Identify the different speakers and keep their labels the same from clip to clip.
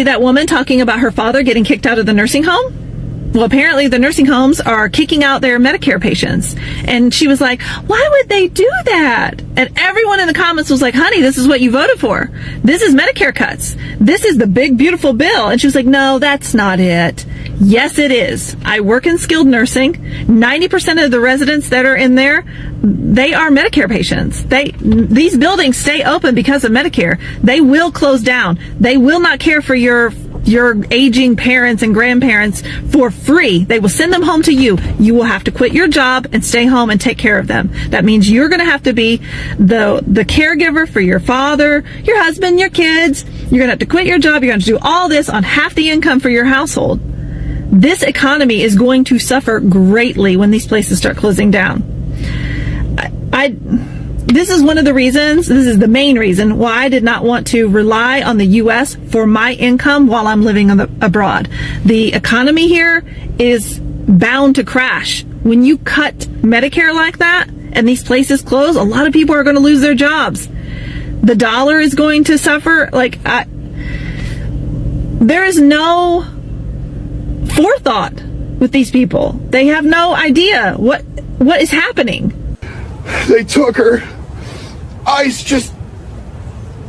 Speaker 1: That woman talking about her father getting kicked out of the nursing home? Well, apparently the nursing homes are kicking out their Medicare patients. And she was like, why would they do that? And everyone in the comments was like, honey, this is what you voted for. This is Medicare cuts. This is the big, beautiful bill. And she was like, no, that's not it. Yes, it is. I work in skilled nursing. 90% of the residents that are in there, they are Medicare patients. These buildings stay open because of Medicare. They will close down. They will not care for your aging parents and grandparents for free. They will send them home to you. You will have to quit your job and stay home and take care of them. That means you're going to have to be the caregiver for your father, your husband, your kids. You're going to have to quit your job. You're going to do all this on half the income for your household. This economy is going to suffer greatly when these places start closing down. This is one of the reasons, this is the main reason why I did not want to rely on the U.S. for my income while I'm living abroad. The economy here is bound to crash. When you cut Medicare like that and these places close, a lot of people are going to lose their jobs. The dollar is going to suffer. There is no forethought with these people. They have no idea what is happening.
Speaker 2: They took her. ICE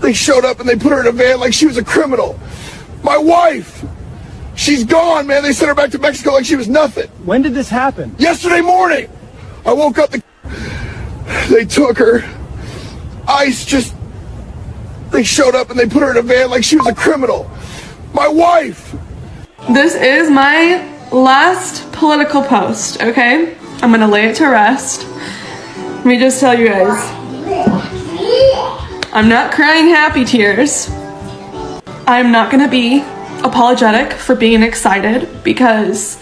Speaker 2: they showed up and they put her in a van like she was a criminal. My wife, she's gone, man. They sent her back to Mexico like she was nothing.
Speaker 3: When did this happen?
Speaker 2: Yesterday morning. I woke up, they took her. ICE they showed up and they put her in a van like she was a criminal. My wife.
Speaker 4: This is my last political post, okay? I'm gonna lay it to rest. Let me just tell you guys, I'm not crying happy tears. I'm not gonna be apologetic for being excited, because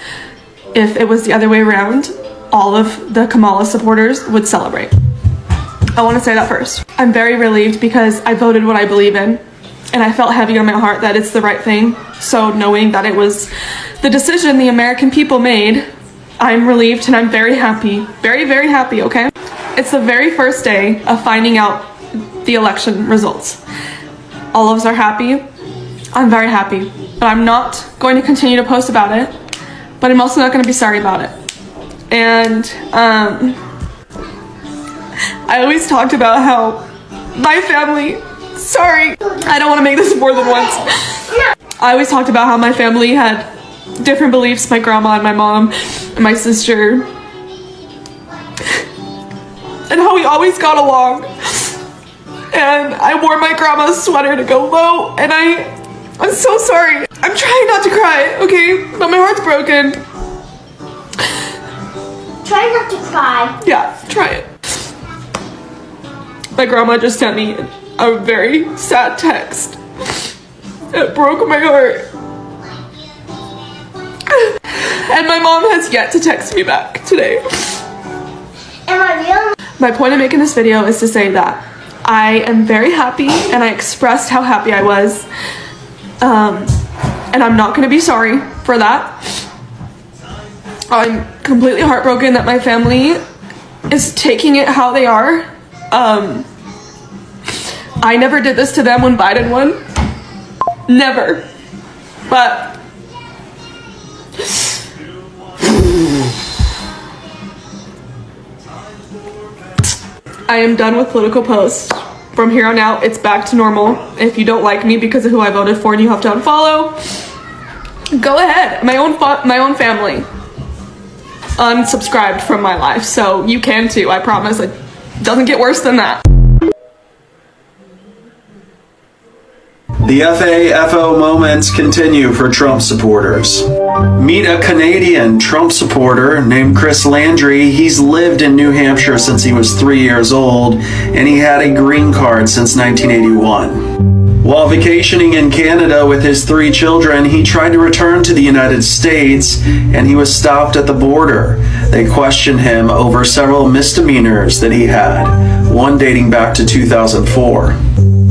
Speaker 4: if it was the other way around, all of the Kamala supporters would celebrate. I wanna say that first. I'm very relieved because I voted what I believe in, and I felt heavy on my heart that it's the right thing. So knowing that it was the decision the American people made, I'm relieved and I'm very happy. Very, very happy, okay? It's the very first day of finding out the election results. All of us are happy. I'm very happy. But I'm not going to continue to post about it, but I'm also not going to be sorry about it. And I always talked about how my family, sorry, I don't want to make this more than once. I always talked about how my family had different beliefs, my grandma and my mom and my sister, and how we always got along. And I wore my grandma's sweater to go vote, and I'm so sorry. I'm trying not to cry, okay? But my heart's broken.
Speaker 5: Try not to cry.
Speaker 4: Yeah, try it. My grandma just sent me a very sad text. It broke my heart. And my mom has yet to text me back today. My point of making this video is to say that I am very happy, and I expressed how happy I was. And I'm not gonna be sorry for that. I'm completely heartbroken that my family is taking it how they are. I never did this to them when Biden won. Never. But I am done with political posts. From here on out, it's back to normal. If you don't like me because of who I voted for and you have to unfollow, go ahead. My own family unsubscribed from my life, so you can too. I promise. It doesn't get worse than that.
Speaker 6: The FAFO moments continue for Trump supporters. Meet a Canadian Trump supporter named Chris Landry. He's lived in New Hampshire since he was 3 years old, and he had a green card since 1981. While vacationing in Canada with his 3 children, he tried to return to the United States, and he was stopped at the border. They questioned him over several misdemeanors that he had, one dating back to 2004.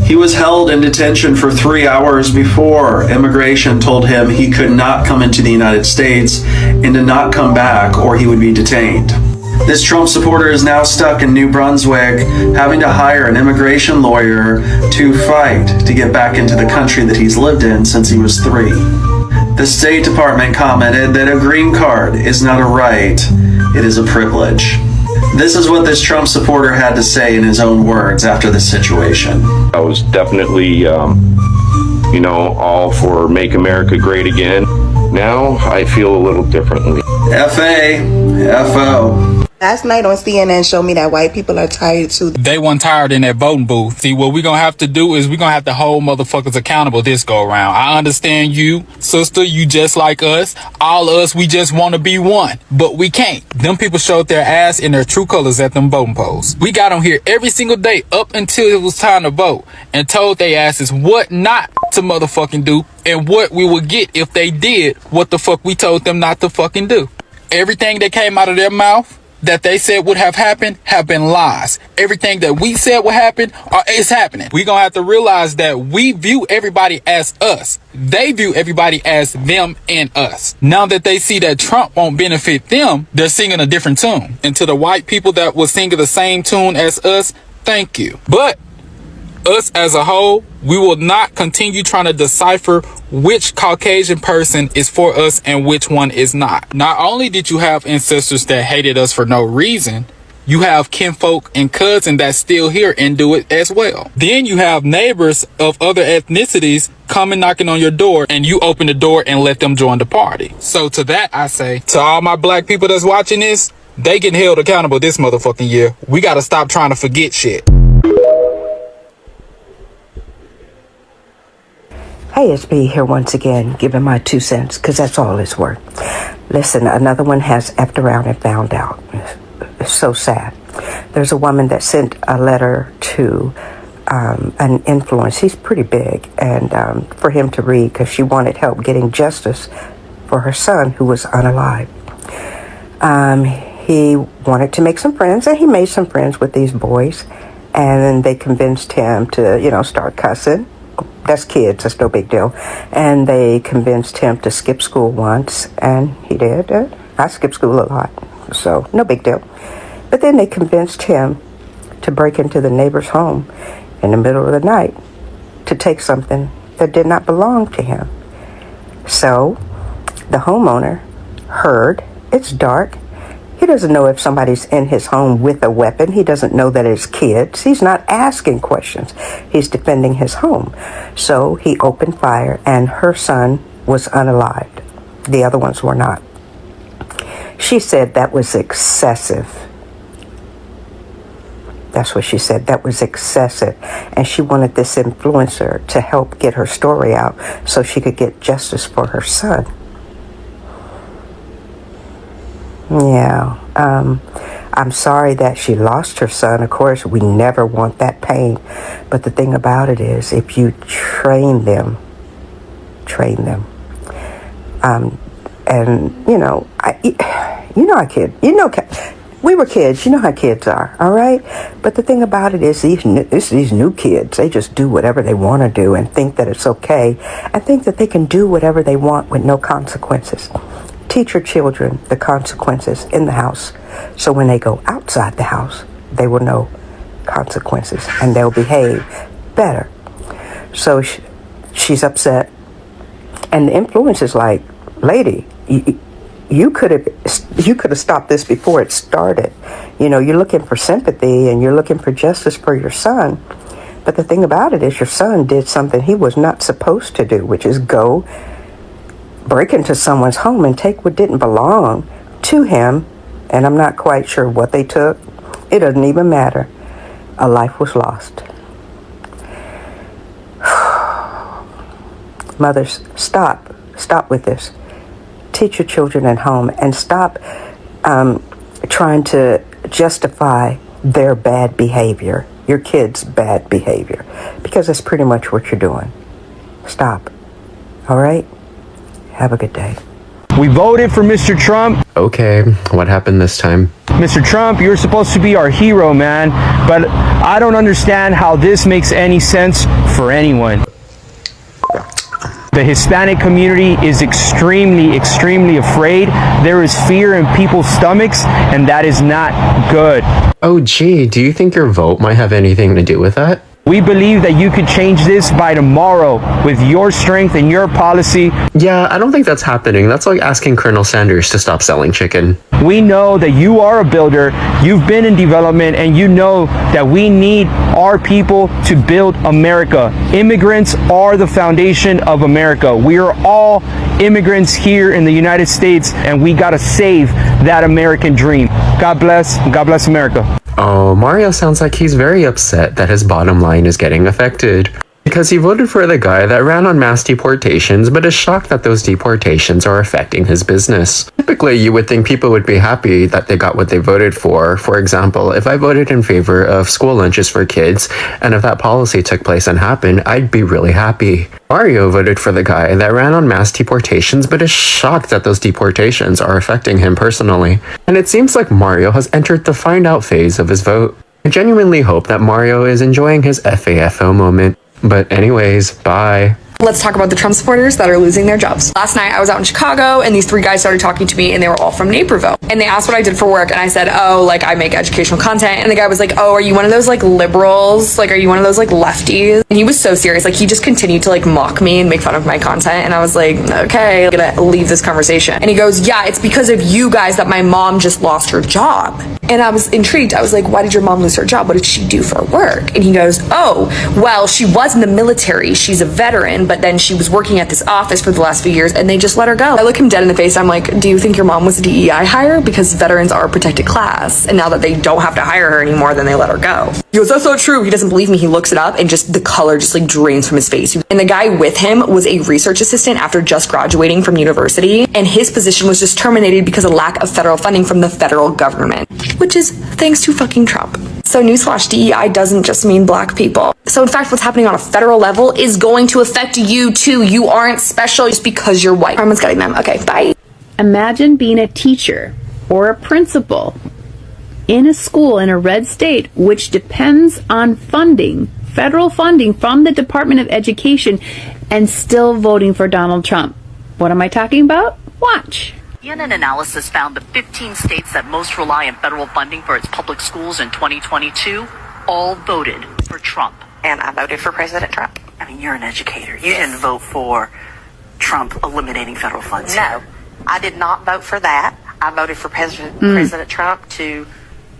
Speaker 6: He was held in detention for 3 hours before immigration told him he could not come into the United States and to not come back or he would be detained. This Trump supporter is now stuck in New Brunswick, having to hire an immigration lawyer to fight to get back into the country that he's lived in since he was 3. The State Department commented that a green card is not a right, it is a privilege. This is what this Trump supporter had to say in his own words after this situation.
Speaker 3: I was definitely, all for Make America Great Again. Now I feel a little differently.
Speaker 6: F-A-F-O.
Speaker 7: Last night on CNN showed me that white people are tired too.
Speaker 8: They weren't tired in that voting booth. See, what we're going to have to do is we're going to have to hold motherfuckers accountable this go around. I understand you, sister, you just like us. All of us, we just want to be one. But we can't. Them people showed their ass in their true colors at them voting polls. We got on here every single day up until it was time to vote and told they asses what not to motherfucking do and what we would get if they did what the fuck we told them not to fucking do. Everything that came out of their mouth that they said would have been lies. Everything that we said would happen is happening. We're going to have to realize that we view everybody as us. They view everybody as them and us. Now that they see that Trump won't benefit them, they're singing a different tune. And to the white people that were singing the same tune as us, thank you. But us as a whole, we will not continue trying to decipher which Caucasian person is for us and which one is not. Not only did you have ancestors that hated us for no reason, you have kinfolk and cousins that still here and do it as well. Then you have neighbors of other ethnicities coming knocking on your door and you open the door and let them join the party. So to that I say, to all my black people that's watching this, they getting held accountable this motherfucking year. We gotta stop trying to forget shit.
Speaker 7: Hey, it's me here once again, giving my 2 cents, because that's all it's worth. Listen, another one has effed around and found out. It's so sad. There's a woman that sent a letter to an influencer. He's pretty big, and for him to read, because she wanted help getting justice for her son, who was unalive. He wanted to make some friends, and he made some friends with these boys, and they convinced him to, start cussing. That's kids, that's no big deal. And they convinced him to skip school once, and he did. I skip school a lot, so no big deal. But then they convinced him to break into the neighbor's home in the middle of the night to take something that did not belong to him. So the homeowner heard, it's dark. He doesn't know if somebody's in his home with a weapon. He doesn't know that it's kids. He's not asking questions. He's defending his home. So he opened fire, and her son was unalived. The other ones were not. She said that was excessive. That's what she said. That was excessive. And she wanted this influencer to help get her story out so she could get justice for her son. Yeah, I'm sorry that she lost her son. Of course, we never want that pain. But the thing about it is, if you train them. And, we were kids. You know how kids are, all right? But the thing about it is, these new kids, they just do whatever they want to do and think that it's okay. And think that they can do whatever they want with no consequences. Teach your children the consequences in the house, so when they go outside the house, they will know consequences and they'll behave better. So she's upset, and the influence is like, lady, you could have stopped this before it started. You're looking for sympathy and you're looking for justice for your son, but the thing about it is, your son did something he was not supposed to do, which is go break into someone's home and take what didn't belong to him. And I'm not quite sure what they took. It doesn't even matter. A life was lost. Mothers, stop with this. Teach your children at home and stop trying to justify their bad behavior, your kids' bad behavior, because that's pretty much what you're doing. Stop. All right? Have a good day.
Speaker 9: We voted for Mr. Trump.
Speaker 10: Okay, what happened this time?
Speaker 9: Mr. Trump, you're supposed to be our hero, man. But I don't understand how this makes any sense for anyone. The Hispanic community is extremely, extremely afraid. There is fear in people's stomachs, and that is not good.
Speaker 10: Oh gee, do you think your vote might have anything to do with that?
Speaker 9: We believe that you could change this by tomorrow with your strength and your policy.
Speaker 10: Yeah, I don't think that's happening. That's like asking Colonel Sanders to stop selling chicken.
Speaker 9: We know that you are a builder, you've been in development, and you know that we need our people to build America. Immigrants are the foundation of America. We are all immigrants here in the United States, and we gotta save that American dream. God bless America.
Speaker 10: Oh, Mario sounds like he's very upset that his bottom line is getting affected. Because he voted for the guy that ran on mass deportations, but is shocked that those deportations are affecting his business. Typically, you would think people would be happy that they got what they voted for. For example, if I voted in favor of school lunches for kids, and if that policy took place and happened, I'd be really happy. Mario voted for the guy that ran on mass deportations, but is shocked that those deportations are affecting him personally. And it seems like Mario has entered the find out phase of his vote. I genuinely hope that Mario is enjoying his FAFO moment. But anyways, bye.
Speaker 11: Let's talk about the Trump supporters that are losing their jobs. Last night I was out in Chicago and these three guys started talking to me and they were all from Naperville. And they asked what I did for work and I said, oh, like I make educational content. And the guy was like, oh, are you one of those like liberals? Like, are you one of those like lefties? And he was so serious. Like he just continued to like mock me and make fun of my content. And I was like, okay, I'm gonna leave this conversation. And he goes, yeah, it's because of you guys that my mom just lost her job. And I was intrigued. I was like, why did your mom lose her job? What did she do for work? And he goes, oh, well, she was in the military. She's a veteran, but then she was working at this office for the last few years and they just let her go. I look him dead in the face. I'm like, do you think your mom was a DEI hire? Because veterans are a protected class. And now that they don't have to hire her anymore, then they let her go. He goes, that's so true. He doesn't believe me. He looks it up and just the color just like drains from his face. And the guy with him was a research assistant after just graduating from university. And his position was just terminated because of lack of federal funding from the federal government, which is thanks to fucking Trump. So newsflash, DEI doesn't just mean black people. So in fact, what's happening on a federal level is going to affect you too. You aren't special just because you're white. Everyone's getting them. Okay, bye.
Speaker 12: Imagine being a teacher or a principal in a school in a red state, which depends on funding, federal funding from the Department of Education, and still voting for Donald Trump. What am I talking about? Watch.
Speaker 13: CNN analysis found the 15 states that most rely on federal funding for its public schools in 2022 all voted for Trump.
Speaker 14: And I voted for President Trump.
Speaker 13: I mean, you're an educator. You didn't vote for Trump eliminating federal funds.
Speaker 14: No, I did not vote for that. I voted for President Trump to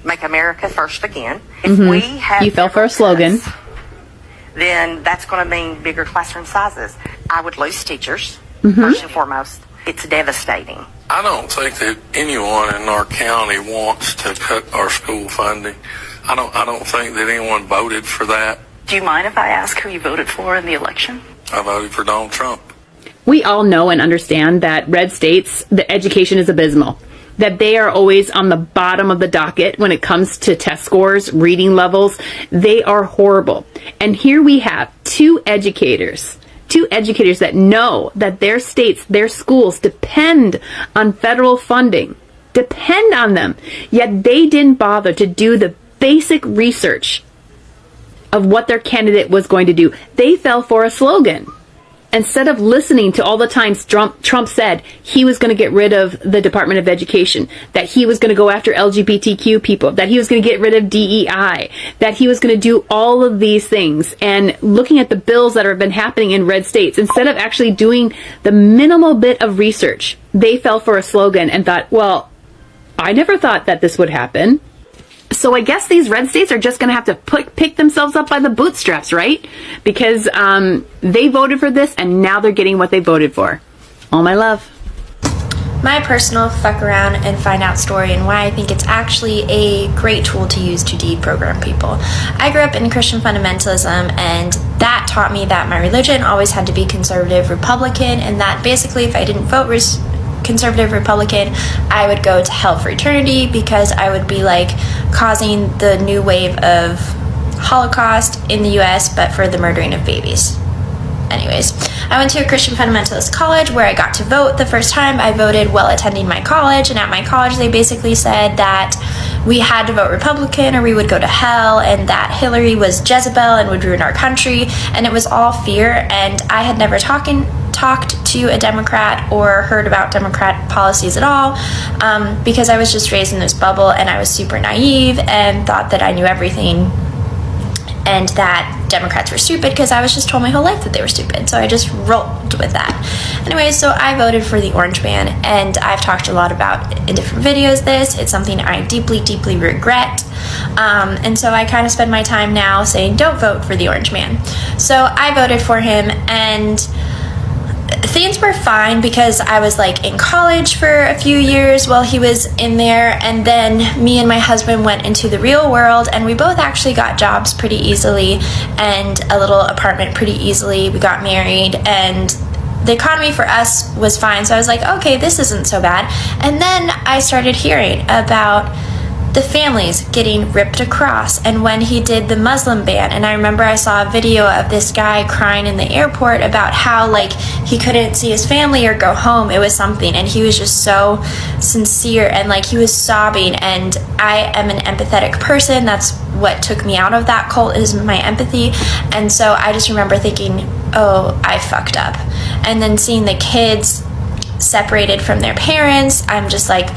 Speaker 14: make America first again. If we have
Speaker 12: you fell for a slogan.
Speaker 14: Then that's going to mean bigger classroom sizes. I would lose teachers, first and foremost. It's devastating.
Speaker 15: I don't think that anyone in our county wants to cut our school funding. I don't think that anyone voted for that.
Speaker 13: Do you mind if I ask who you voted for in the election?
Speaker 15: I voted for Donald Trump.
Speaker 12: We all know and understand that red states, the education is abysmal. That they are always on the bottom of the docket when it comes to test scores, reading levels. They are horrible. And here we have two educators that know that their states, their schools depend on federal funding, depend on them. Yet they didn't bother to do the basic research of what their candidate was going to do. They fell for a slogan. Instead of listening to all the times Trump said he was going to get rid of the Department of Education, that he was going to go after LGBTQ people, that he was going to get rid of DEI, that he was going to do all of these things, and looking at the bills that have been happening in red states, instead of actually doing the minimal bit of research, they fell for a slogan and thought, well, I never thought that this would happen. So I guess these red states are just going to have to pick themselves up by the bootstraps, right? Because they voted for this and now they're getting what they voted for. All my love.
Speaker 16: My personal fuck around and find out story and why I think it's actually a great tool to use to deprogram people. I grew up in Christian fundamentalism, and that taught me that my religion always had to be conservative Republican, and that basically if I didn't vote conservative Republican, I would go to hell for eternity because I would be like causing the new wave of Holocaust in the US, but for the murdering of babies. Anyways, I went to a Christian fundamentalist college where I got to vote the first time. I voted while attending my college, and at my college they basically said that we had to vote Republican or we would go to hell, and that Hillary was Jezebel and would ruin our country, and it was all fear. And I had never talked talked to a Democrat or heard about Democrat policies at all, because I was just raised in this bubble and I was super naive and thought that I knew everything and that Democrats were stupid because I was just told my whole life that they were stupid. So I just rolled with that. Anyway, so I voted for the orange man, and I've talked a lot about in different videos this. It's something I deeply, deeply regret. And so I kind of spend my time now saying don't vote for the orange man. So I voted for him, and things were fine because I was like in college for a few years while he was in there, and then me and my husband went into the real world, and we both actually got jobs pretty easily and a little apartment pretty easily. We got married, and the economy for us was fine. So I was like, okay, this isn't so bad. And then I started hearing about the families getting ripped across, and when he did the Muslim ban, and I remember I saw a video of this guy crying in the airport about how like he couldn't see his family or go home. It was something, and he was just so sincere, and like he was sobbing, and I am an empathetic person. That's what took me out of that cult, is my empathy. And so I just remember thinking, oh, I fucked up. And then seeing the kids separated from their parents, I'm just like,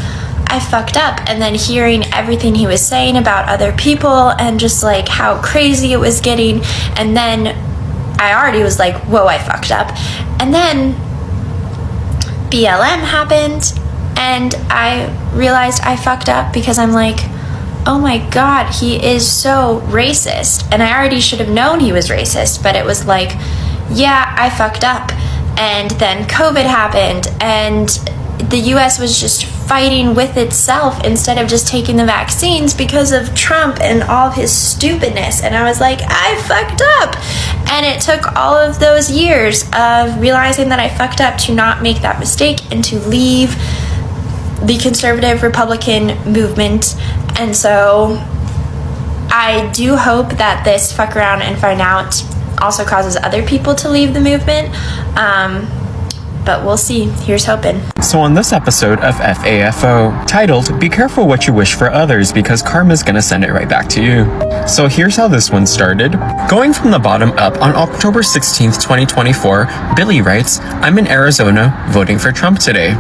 Speaker 16: I fucked up. And then hearing everything he was saying about other people and just like how crazy it was getting, and then I already was like, whoa, I fucked up. And then BLM happened, and I realized I fucked up because I'm like, oh my god, he is so racist. And I already should have known he was racist, but it was like, yeah, I fucked up. And then COVID happened, and the US was just fighting with itself instead of just taking the vaccines because of Trump and all of his stupidness. And I was like, I fucked up. And it took all of those years of realizing that I fucked up to not make that mistake and to leave the conservative Republican movement. And so I do hope that this fuck around and find out also causes other people to leave the movement. But we'll see. Here's hoping.
Speaker 10: So on this episode of FAFO, titled, Be Careful What You Wish for Others because Karma's gonna send it right back to you. So here's how this one started. Going from the bottom up, on October 16th, 2024, Billy writes, I'm in Arizona voting for Trump today.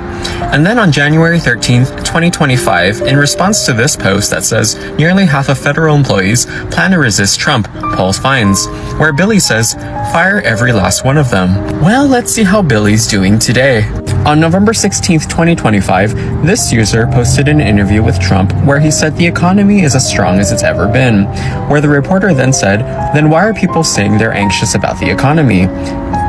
Speaker 10: And then on January 13th, 2025, in response to this post that says, nearly half of federal employees plan to resist Trump, polls finds, where Billy says, fire every last one of them. Well, let's see how Billy's doing today. On November 16th, 2025, this user posted an interview with Trump where he said the economy is as strong as it's ever been, where the reporter then said, then why are people saying they're anxious about the economy?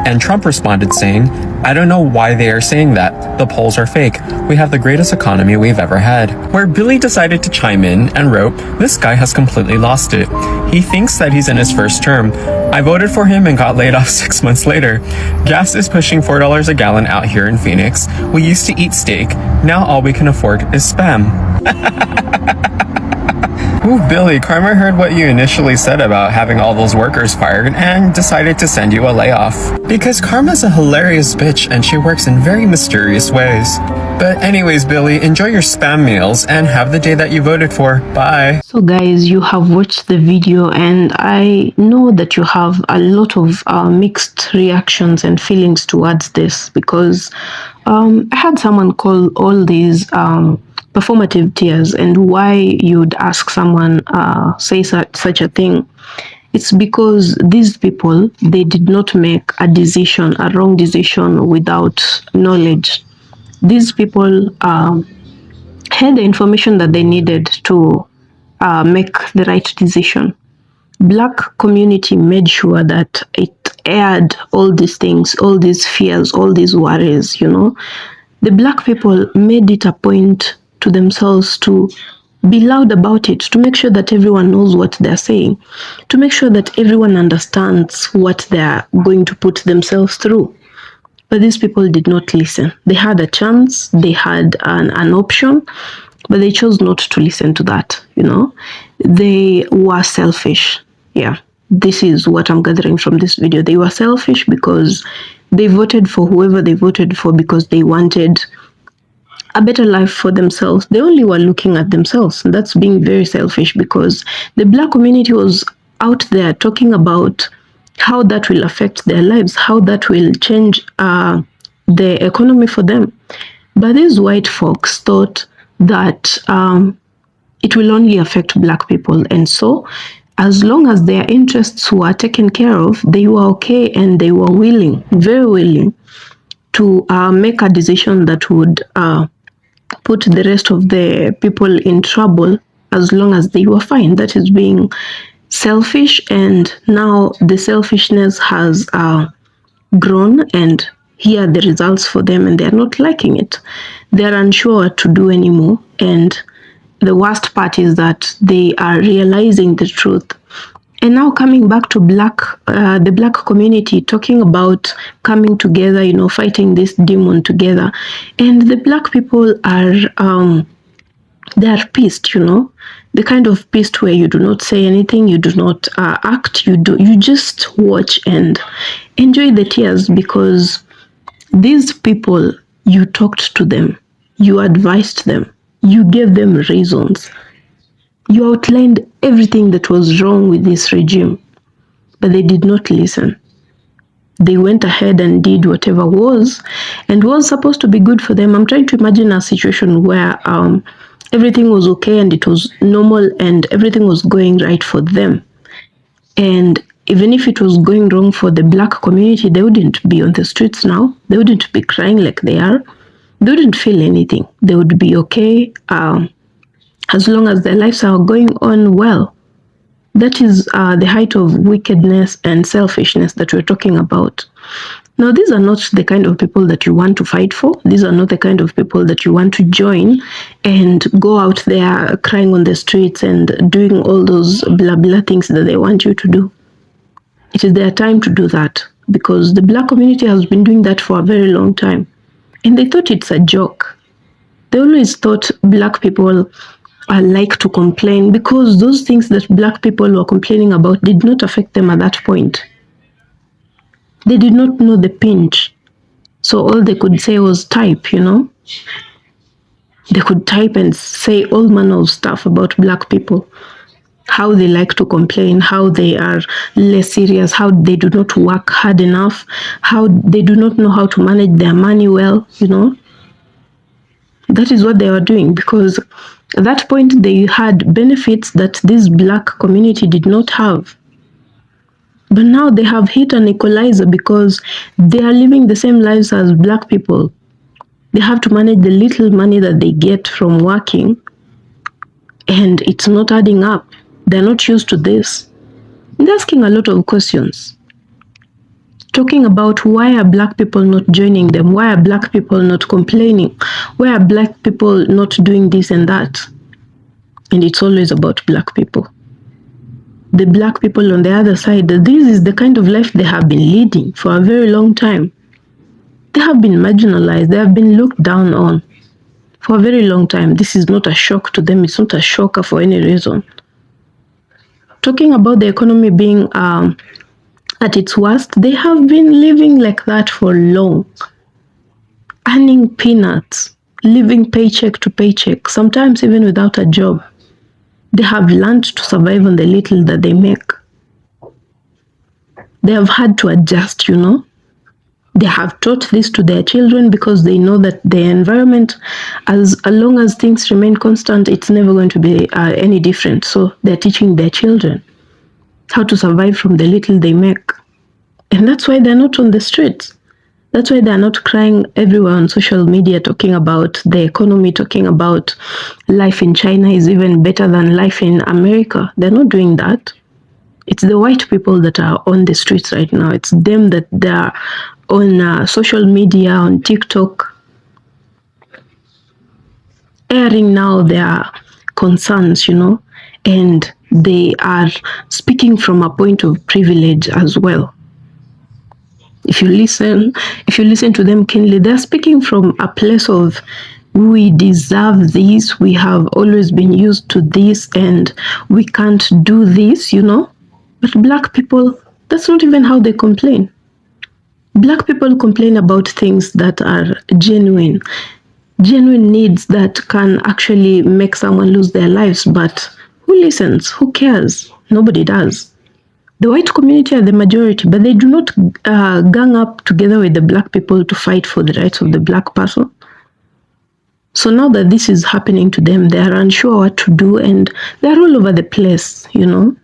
Speaker 10: And Trump responded saying, I don't know why they are saying that. The polls are fake. We have the greatest economy we've ever had. Where Billy decided to chime in and wrote, this guy has completely lost it. He thinks that he's in his first term. I voted for him and got laid off 6 months later. Gas is pushing $4 a gallon out here in Phoenix. We used to eat steak. Now all we can afford is Spam. Ooh, Billy, Karma heard what you initially said about having all those workers fired and decided to send you a layoff. Because Karma's a hilarious bitch and she works in very mysterious ways. But anyways, Billy, enjoy your Spam meals and have the day that you voted for. Bye.
Speaker 17: So guys, you have watched the video and I know that you have a lot of mixed reactions and feelings towards this because I had someone call all these performative tears, and why you'd ask someone say such a thing. It's because these people, they did not make a wrong decision without knowledge. These people had the information that they needed to make the right decision. Black community made sure that it aired all these things, all these fears, all these worries, you know. The black people made it a point to themselves to be loud about it, to make sure that everyone knows what they're saying, to make sure that everyone understands what they're going to put themselves through. But these people did not listen. They had a chance, they had an option, but they chose not to listen to that, you know. They were selfish. Yeah, this is what I'm gathering from this video. They were selfish because they voted for whoever they voted for because they wanted a better life for themselves. They only were looking at themselves. And that's being very selfish because the black community was out there talking about how that will affect their lives, how that will change the economy for them. But these white folks thought that it will only affect black people. And so, as long as their interests were taken care of, they were okay, and they were willing, very willing, to make a decision that would put the rest of the people in trouble as long as they were fine. That is being selfish, and now the selfishness has grown, and here are the results for them, and they're not liking it. They're unsure what to do anymore, and the worst part is that they are realizing the truth. And now coming back to the black community, talking about coming together, fighting this demon together, and the black people are they are pissed, the kind of pissed where you do not say anything, you do not act, you just watch and enjoy the tears, because these people, you talked to them, you advised them, you gave them reasons, you outlined everything that was wrong with this regime, but they did not listen. They went ahead and did whatever was and was supposed to be good for them. I'm trying to imagine a situation where everything was okay and it was normal and everything was going right for them. And even if it was going wrong for the black community, they wouldn't be on the streets now. They wouldn't be crying like they are. They wouldn't feel anything. They would be okay as long as their lives are going on well. That is the height of wickedness and selfishness that we're talking about. Now, these are not the kind of people that you want to fight for. These are not the kind of people that you want to join and go out there crying on the streets and doing all those blah blah things that they want you to do. It is their time to do that, because the black community has been doing that for a very long time. And they thought it's a joke. They always thought black people like to complain, because those things that black people were complaining about did not affect them at that point. They did not know the pinch. So all they could say was type, They could type and say all manner of stuff about black people. How they like to complain, how they are less serious, how they do not work hard enough, how they do not know how to manage their money well, That is what they were doing, because at that point they had benefits that this black community did not have. But now they have hit an equalizer because they are living the same lives as black people. They have to manage the little money that they get from working, and it's not adding up. They're not used to this. They're asking a lot of questions. Talking about why are black people not joining them? Why are black people not complaining? Why are black people not doing this and that? And it's always about black people. The black people on the other side, this is the kind of life they have been leading for a very long time. They have been marginalized. They have been looked down on for a very long time. This is not a shock to them. It's not a shocker for any reason. Talking about the economy being at its worst, they have been living like that for long. Earning peanuts, living paycheck to paycheck, sometimes even without a job. They have learned to survive on the little that they make. They have had to adjust, They have taught this to their children because they know that the environment, as long as things remain constant, it's never going to be any different. So they're teaching their children how to survive from the little they make. And that's why they're not on the streets. That's why they're not crying everywhere on social media, talking about the economy, talking about life in China is even better than life in America. They're not doing that. It's the white people that are on the streets right now. It's them that they're on social media, on TikTok, airing now their concerns, and they are speaking from a point of privilege as well. If you listen to them keenly, they're speaking from a place of, we deserve this, we have always been used to this, and we can't do this, But black people, that's not even how they complain. Black people complain about things that are genuine needs that can actually make someone lose their lives. But who listens? Who cares? Nobody does. The white community are the majority, but they do not gang up together with the black people to fight for the rights of the black person. So now that this is happening to them, they are unsure what to do, and they're all over the place, you know,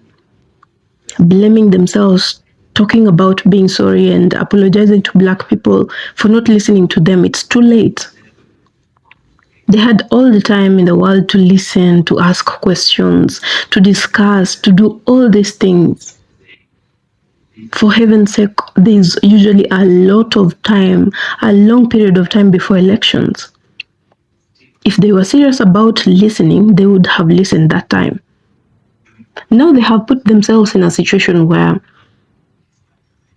Speaker 17: blaming themselves, talking about being sorry and apologizing to black people for not listening to them. It's too late. They had all the time in the world to listen, to ask questions, to discuss, to do all these things. For heaven's sake, there's usually a lot of time, a long period of time before elections. If they were serious about listening, they would have listened that time. Now they have put themselves in a situation where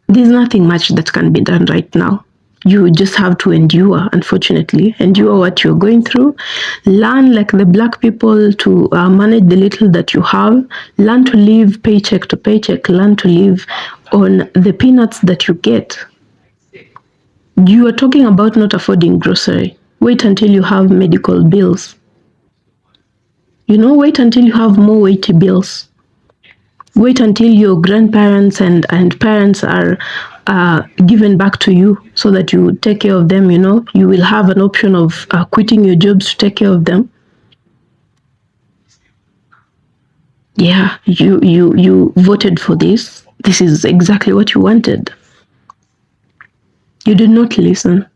Speaker 17: there's nothing much that can be done right now. You just have to endure, unfortunately. Endure what you're going through. Learn, like the black people, to manage the little that you have. Learn to live paycheck to paycheck. Learn to live on the peanuts that you get. You are talking about not affording grocery. Wait until you have medical bills. You know, wait until you have more weighty bills. Wait until your grandparents and parents are given back to you so that you take care of them, you know. You will have an option of quitting your jobs to take care of them. Yeah, you voted for this. This is exactly what you wanted. You did not listen.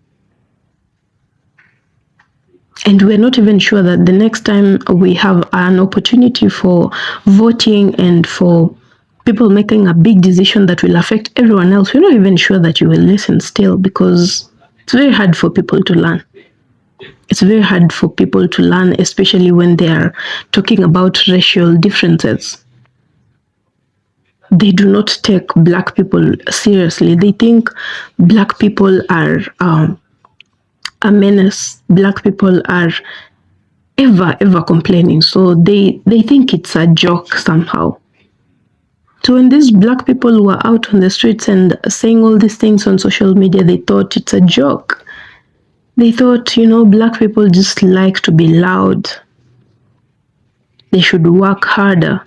Speaker 17: And we're not even sure that the next time we have an opportunity for voting and for people making a big decision that will affect everyone else, we're not even sure that you will listen still, because it's very hard for people to learn. It's very hard for people to learn, especially when they are talking about racial differences. They do not take black people seriously. They think black people are a menace. Black people are ever complaining. So they think it's a joke somehow. So when these black people were out on the streets and saying all these things on social media, they thought it's a joke. They thought, you know, black people just like to be loud. They should work harder.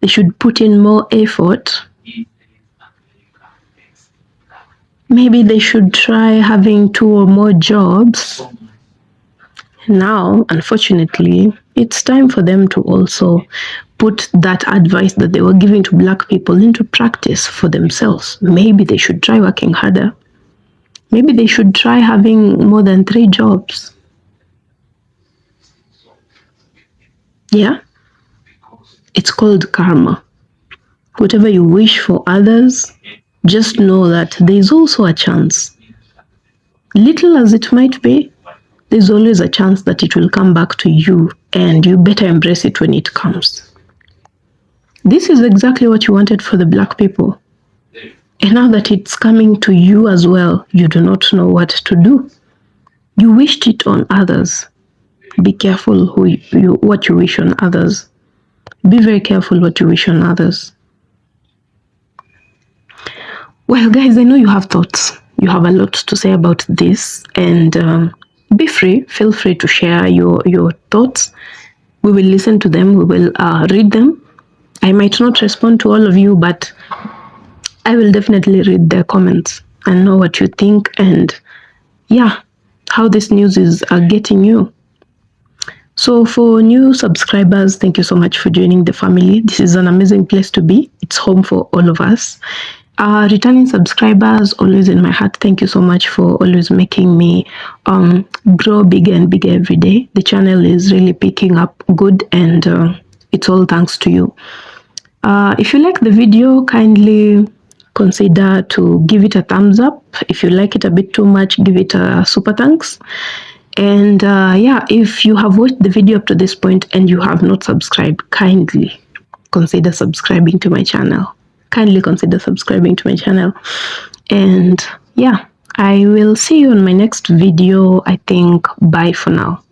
Speaker 17: They should put in more effort. Maybe they should try having 2 or more jobs. Now, unfortunately, it's time for them to also put that advice that they were giving to black people into practice for themselves. Maybe they should try working harder. Maybe they should try having more than 3 jobs. Yeah? It's called karma. Whatever you wish for others, just know that there is also a chance. Little as it might be, there's always a chance that it will come back to you, and you better embrace it when it comes. This is exactly what you wanted for the black people. And now that it's coming to you as well, you do not know what to do. You wished it on others. Be careful what you wish on others. Be very careful what you wish on others. Well, guys, I know you have thoughts. You have a lot to say about this, and be free. Feel free to share your thoughts. We will listen to them. We will read them. I might not respond to all of you, but I will definitely read their comments and know what you think, and yeah, how this news is getting you. So for new subscribers, thank you so much for joining the family. This is an amazing place to be. It's home for all of us. Returning subscribers, always in my heart, thank you so much for always making me grow bigger and bigger every day. The channel is really picking up good, and it's all thanks to you. If you like the video, kindly consider to give it a thumbs up. If you like it a bit too much, give it a super thanks. And yeah, if you have watched the video up to this point and you have not subscribed, kindly consider subscribing to my channel. Kindly consider subscribing to my channel. And yeah, I will see you on my next video. I think bye for now.